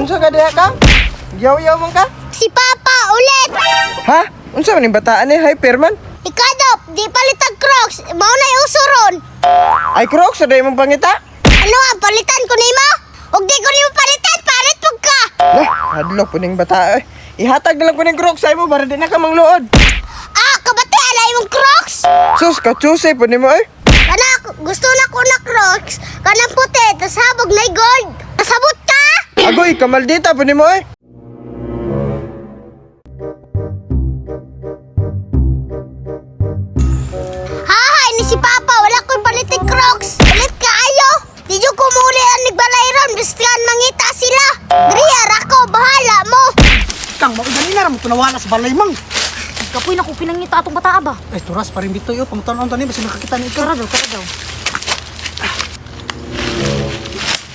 Unsa ka diha ka? Yaw-yaw man ka? Si Papa ulit! Ha? Unsa man yung bataan ni Hyperman? Ikadop, di palitag Crocs. Mao na yung usuron. Ay Crocs, sa mong pangita? Ano nga, palitan ko nimo? Ug di ko nimo palitan, palit pug ka. Lah, hadlo po ning bata. Ihatag na lang ko ning Crocs sa imo para di na ka mangluod. Ah, kabati alay mong Crocs? Sus, kachuse po nimo eh. Kana, gusto na ko na Crocs. Kanang puti, tas habog na gold. Nasabot ka? Agoy, kamaldita po nimo eh. Hahay ni si Papa, wala ko'y palitig Crocs. Palit ka ayo. Di ko kumuli ang nagbalay ron, biskan mangita sila. Driyar ako, bahala mo. Kang, maudali na mo tunawala sa balay mang. Kapoy na ko pinangita atong bata ba? Ay, turas pa rin bito yun. Pamutan-on tani, basi nakakita ni ikaw. Tara daw.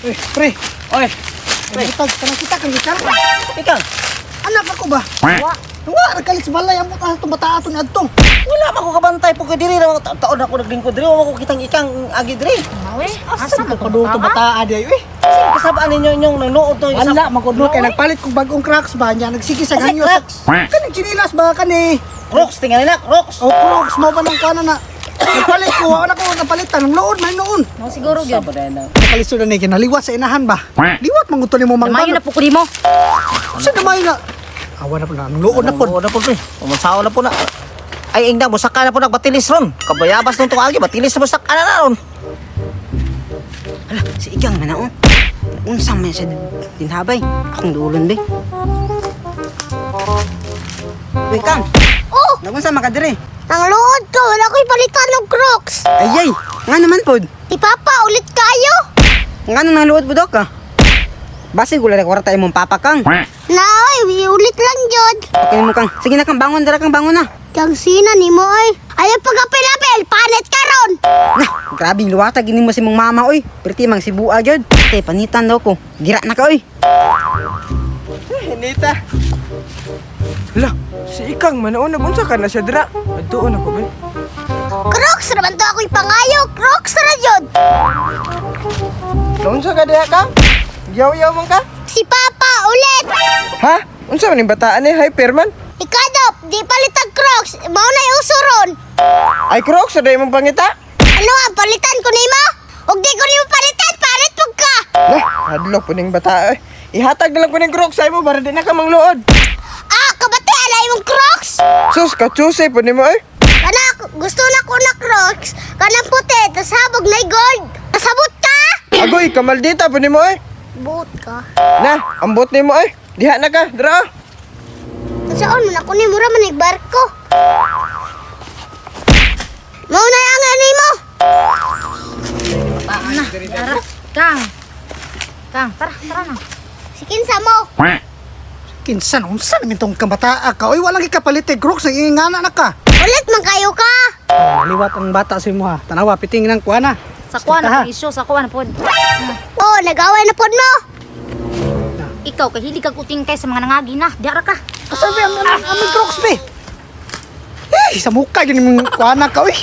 Eh, pre. Oy. Pre, kita kang gitar. Ikaw, Anak ako ba? Wa. Wa, nagkalit sa balay. Ang buta itong bata ato ni Adtong. wala man ko kabantay po ko diri. Taon ako naglingkod diri. Wala ko kitang ikang agi diri. Mawe, asa Asa mo ka pa doon itong bata adi ay, eh. Sino kasabaan ninyo inyong nanood to? Wala, magkudlo kay nagpalit kong bagong Crocs ba niya. Nagsige sa ganyo. Crocs? Kanang chinilas ba ka ni? Crocs, tingnan nila, Crocs. O, Crocs, mo ba ng kanan na? Nagpalit ko, wala ko napalitan. Ang loon, may noon. Mo siguro gyud. Nakalisto na ni kinaliwat sa inahan ba? Liwat manguto ni mo Mayo na mangkano. po ko nimo. Sa damay na. Awa na po na. Ang loon na po. Oo na po, pre. Umansawa na po na. Ay, ingna, musaka na po nagbatilis ron. Kabayabas nung agi, batilis na musaka na ron. Hala, si Igang man ako. Unsang man siya dinhabay. Akong duulon, be. Uy, Kang. Oh, Nagunsa makadiri. ang luod ko, wala ko'y palitan ng Crocs. Ayay, nga naman pod. Si Papa ulit kayo. Nga nang naluod po ka. Basi gula na kwarta imong papa, Kang. Nay, ulit lang jud. Okay mo, Kang. Sige na, Kang. Bangon, dara Kang. Bangon na. Kang sina ni mo ay. Ayaw pagapil-apil, palit ka ron. Nah, grabe luwata gini mo si mong mama, oy. Perti mang si Bua, jud. Panitan daw ko. Gira na ka, oy. Hinita. Hala, si Ikang, manaon na bunsa ka na siya dira. Adoon ako, be. Crocs naman to ako'y pangayo. Crocs na jud. Unsa ka diha ka? Yaw-yaw man ka? Si Papa ulit. Ha? Unsa man yung bataan ni Hyperman? Ikadop, di palitag Crocs. Mao na yung usuron. Ay Crocs, sa mong pangita? Ano nga, palitan ko nimo? Ug di ko nimo palitan, palit pug ka. Lah, hadlo po ning bata. Ihatag na lang ko ning Crocs sa imo para di na ka mangluod. Ah, kabati alay mong Crocs. Sus, kachuse po nimo eh. Kana, gusto na ko na Crocs. Kanang puti, tas habog na gold. Nasabot ka? Agoy, kamaldita po nimo eh. Buot ka. Na, ambot nimo eh. Diha na ka, dira. Saan mo na ko ni mura man nagbarko? Mao na ang ani mo. Na, tara. Kang, tara na. Sikin sa mo. Kinsan, unsan namin itong kabataa ka. Uy, walang ikapalit eh. Crocs, nangingana na ka. Ulit man kayo ka. Oh, liwat ang bata sa imo ha. Tanawa, piting ng kuha na. Sa kuan Ha? na isyo, sa kuan pod. Oh, nag-away na pod mo. Ikaw kay hilig kag uting kay sa mga nangagi na. Diara ka. Kasabi ang aming Crocs, be. Eh, sa mukha, yun yung kuha na ka, uy.